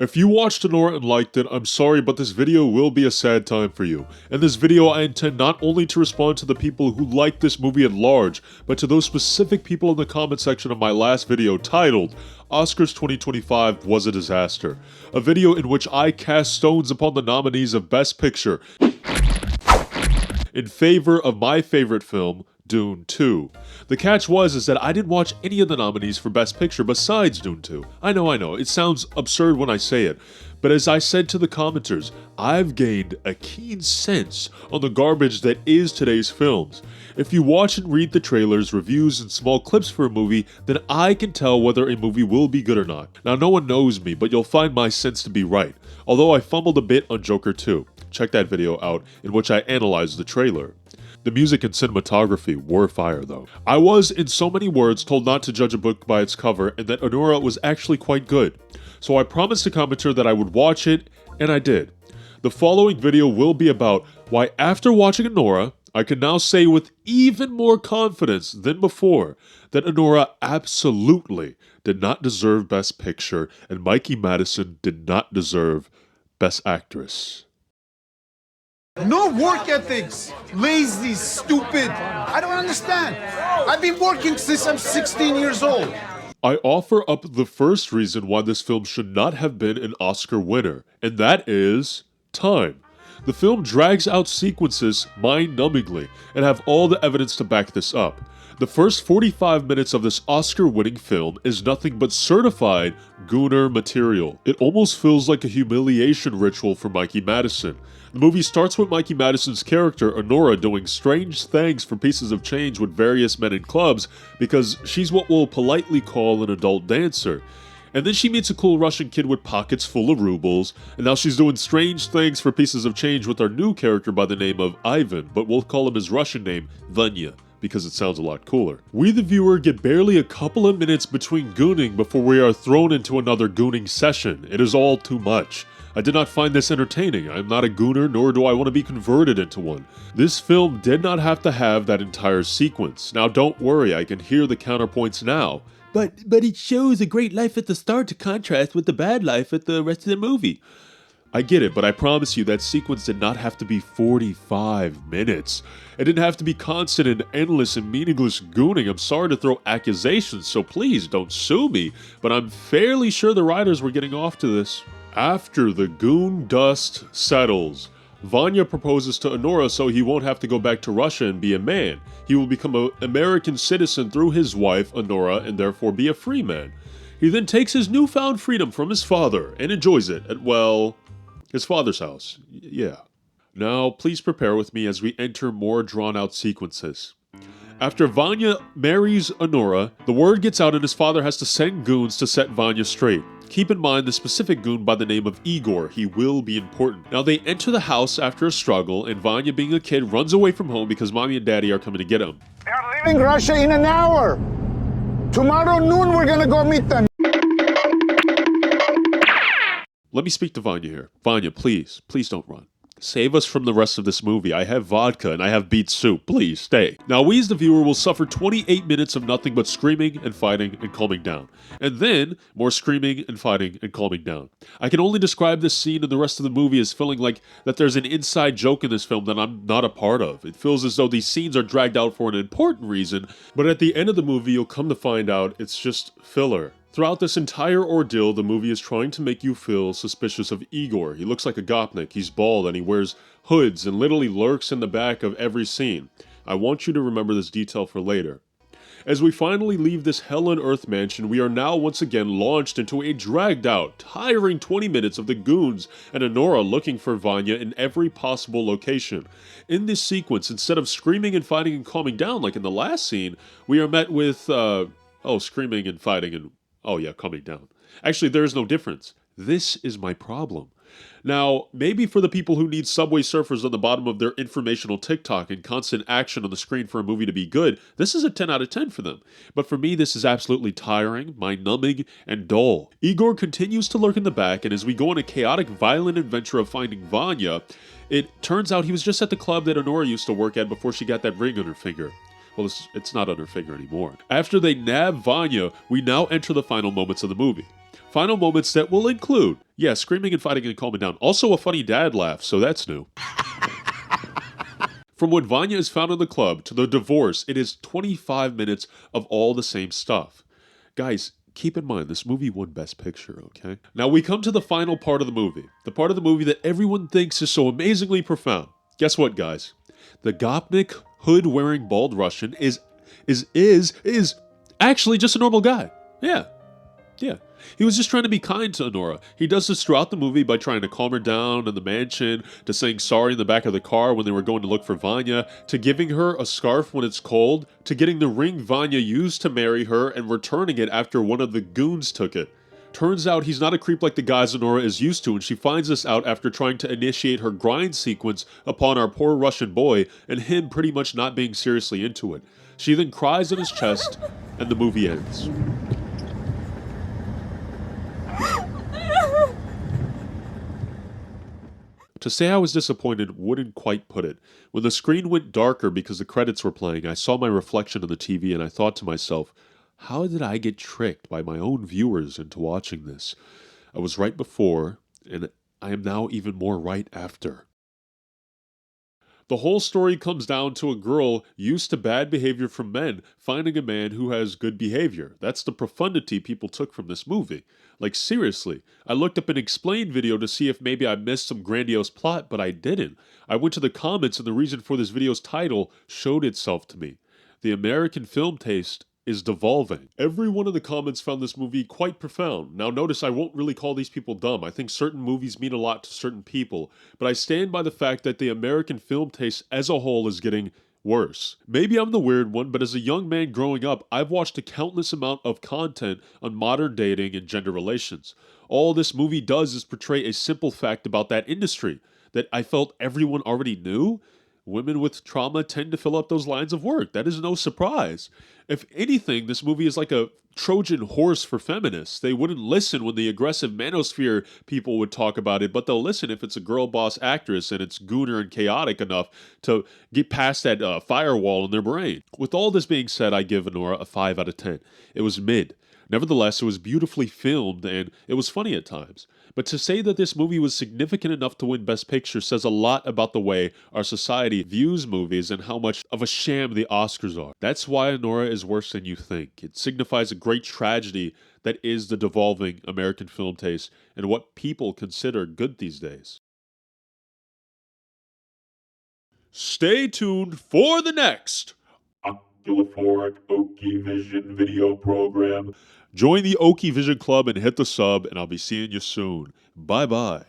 If you watched Anora and liked it, I'm sorry, but this video will be a sad time for you. In this video, I intend not only to respond to the people who like this movie at large, but to those specific people in the comment section of my last video titled, Oscars 2025 Was a Disaster. A video in which I cast stones upon the nominees of Best Picture in favor of my favorite film, Dune 2. The catch is that I didn't watch any of the nominees for Best Picture besides Dune 2. I know, it sounds absurd when I say it, but as I said to the commenters, I've gained a keen sense on the garbage that is today's films. If you watch and read the trailers, reviews, and small clips for a movie, then I can tell whether a movie will be good or not. Now, no one knows me, but you'll find my sense to be right, although I fumbled a bit on Joker 2. Check that video out, in which I analyzed the trailer. The music and cinematography were fire though. I was, in so many words, told not to judge a book by its cover and that Anora was actually quite good. So I promised the commenter that I would watch it, and I did. The following video will be about why after watching Anora, I can now say with even more confidence than before that Anora absolutely did not deserve Best Picture and Mikey Madison did not deserve Best Actress. No work ethics, lazy, stupid. I don't understand. I've been working since I'm 16 years old. I offer up the first reason why this film should not have been an Oscar winner, and that is time. The film drags out sequences mind-numbingly and have all the evidence to back this up. The first 45 minutes of this Oscar-winning film is nothing but certified gooner material. It almost feels like a humiliation ritual for Mikey Madison. The movie starts with Mikey Madison's character, Anora, doing strange things for pieces of change with various men in clubs because she's what we'll politely call an adult dancer. And then she meets a cool Russian kid with pockets full of rubles, and now she's doing strange things for pieces of change with our new character by the name of Ivan, but we'll call him his Russian name, Vanya, because it sounds a lot cooler. We, the viewer, get barely a couple of minutes between gooning before we are thrown into another gooning session. It is all too much. I did not find this entertaining. I am not a gooner, nor do I want to be converted into one. This film did not have to have that entire sequence. Now don't worry, I can hear the counterpoints now. But it shows a great life at the start to contrast with the bad life at the rest of the movie. I get it, but I promise you that sequence did not have to be 45 minutes. It didn't have to be constant and endless and meaningless gooning. I'm sorry to throw accusations, so please don't sue me, but I'm fairly sure the writers were getting off to this. After the goon dust settles, Vanya proposes to Anora so he won't have to go back to Russia and be a man. He will become an American citizen through his wife, Anora, and therefore be a free man. He then takes his newfound freedom from his father and enjoys it at, well, his father's house. Yeah. Now, please prepare with me as we enter more drawn-out sequences. After Vanya marries Anora, the word gets out and his father has to send goons to set Vanya straight. Keep in mind the specific goon by the name of Igor. He will be important. Now they enter the house after a struggle, and Vanya, being a kid, runs away from home because mommy and daddy are coming to get him. They're leaving Russia in an hour. Tomorrow noon we're gonna go meet them. Let me speak to Vanya here. Vanya, please don't run. Save us from the rest of this movie. I have vodka and I have beet soup. Please, stay. Now, we as the viewer will suffer 28 minutes of nothing but screaming and fighting and calming down. And then, more screaming and fighting and calming down. I can only describe this scene and the rest of the movie as feeling like that there's an inside joke in this film that I'm not a part of. It feels as though these scenes are dragged out for an important reason, but at the end of the movie, you'll come to find out it's just filler. Throughout this entire ordeal, the movie is trying to make you feel suspicious of Igor. He looks like a gopnik, he's bald, and he wears hoods and literally lurks in the back of every scene. I want you to remember this detail for later. As we finally leave this hell on earth mansion, we are now once again launched into a dragged out, tiring 20 minutes of the goons and Anora looking for Vanya in every possible location. In this sequence, instead of screaming and fighting and calming down like in the last scene, we are met with, screaming and fighting and calming down. Actually, there is no difference. This is my problem. Now, maybe for the people who need Subway Surfers on the bottom of their informational TikTok and constant action on the screen for a movie to be good, this is a 10 out of 10 for them. But for me, this is absolutely tiring, mind-numbing, and dull. Igor continues to lurk in the back, and as we go on a chaotic, violent adventure of finding Vanya, it turns out he was just at the club that Anora used to work at before she got that ring on her finger. Well, it's not on her finger anymore. After they nab Vanya, we now enter the final moments of the movie. Final moments that will include, Yeah, screaming and fighting and calming down. Also a funny dad laugh, so that's new. From when Vanya is found in the club to the divorce, it is 25 minutes of all the same stuff. Guys, keep in mind, this movie won Best Picture, okay? Now we come to the final part of the movie. The part of the movie that everyone thinks is so amazingly profound. Guess what, guys? The Gopnik, hood-wearing bald Russian is actually just a normal guy. Yeah. He was just trying to be kind to Anora. He does this throughout the movie by trying to calm her down in the mansion, to saying sorry in the back of the car when they were going to look for Vanya, to giving her a scarf when it's cold, to getting the ring Vanya used to marry her and returning it after one of the goons took it. Turns out he's not a creep like the guys Anora is used to, and she finds this out after trying to initiate her grind sequence upon our poor Russian boy and him pretty much not being seriously into it. She then cries in his chest, and the movie ends. To say I was disappointed wouldn't quite put it. When the screen went darker because the credits were playing, I saw my reflection on the TV and I thought to myself, how did I get tricked by my own viewers into watching this? I was right before, and I am now even more right after. The whole story comes down to a girl used to bad behavior from men finding a man who has good behavior. That's the profundity people took from this movie. Like, seriously, I looked up an explained video to see if maybe I missed some grandiose plot, but I didn't. I went to the comments and the reason for this video's title showed itself to me. The American film taste is devolving. Every one of the comments found this movie quite profound. Now notice I won't really call these people dumb. I think certain movies mean a lot to certain people, but I stand by the fact that the American film taste as a whole is getting worse. Maybe I'm the weird one, but as a young man growing up, I've watched a countless amount of content on modern dating and gender relations. All this movie does is portray a simple fact about that industry that I felt everyone already knew. Women with trauma tend to fill up those lines of work. That is no surprise. If anything, this movie is like a Trojan horse for feminists. They wouldn't listen when the aggressive manosphere people would talk about it, but they'll listen if it's a girl boss actress and it's gooner and chaotic enough to get past that firewall in their brain. With all this being said, I give Anora a 5 out of 10. It was mid. Nevertheless, it was beautifully filmed and it was funny at times. But to say that this movie was significant enough to win Best Picture says a lot about the way our society views movies and how much of a sham the Oscars are. That's why Anora is worse than you think. It signifies a great tragedy that is the devolving American film taste and what people consider good these days. Stay tuned for the next Oculophoric Okie Vision video program. Join the Okie Vision Club and hit the sub, and I'll be seeing you soon. Bye-bye.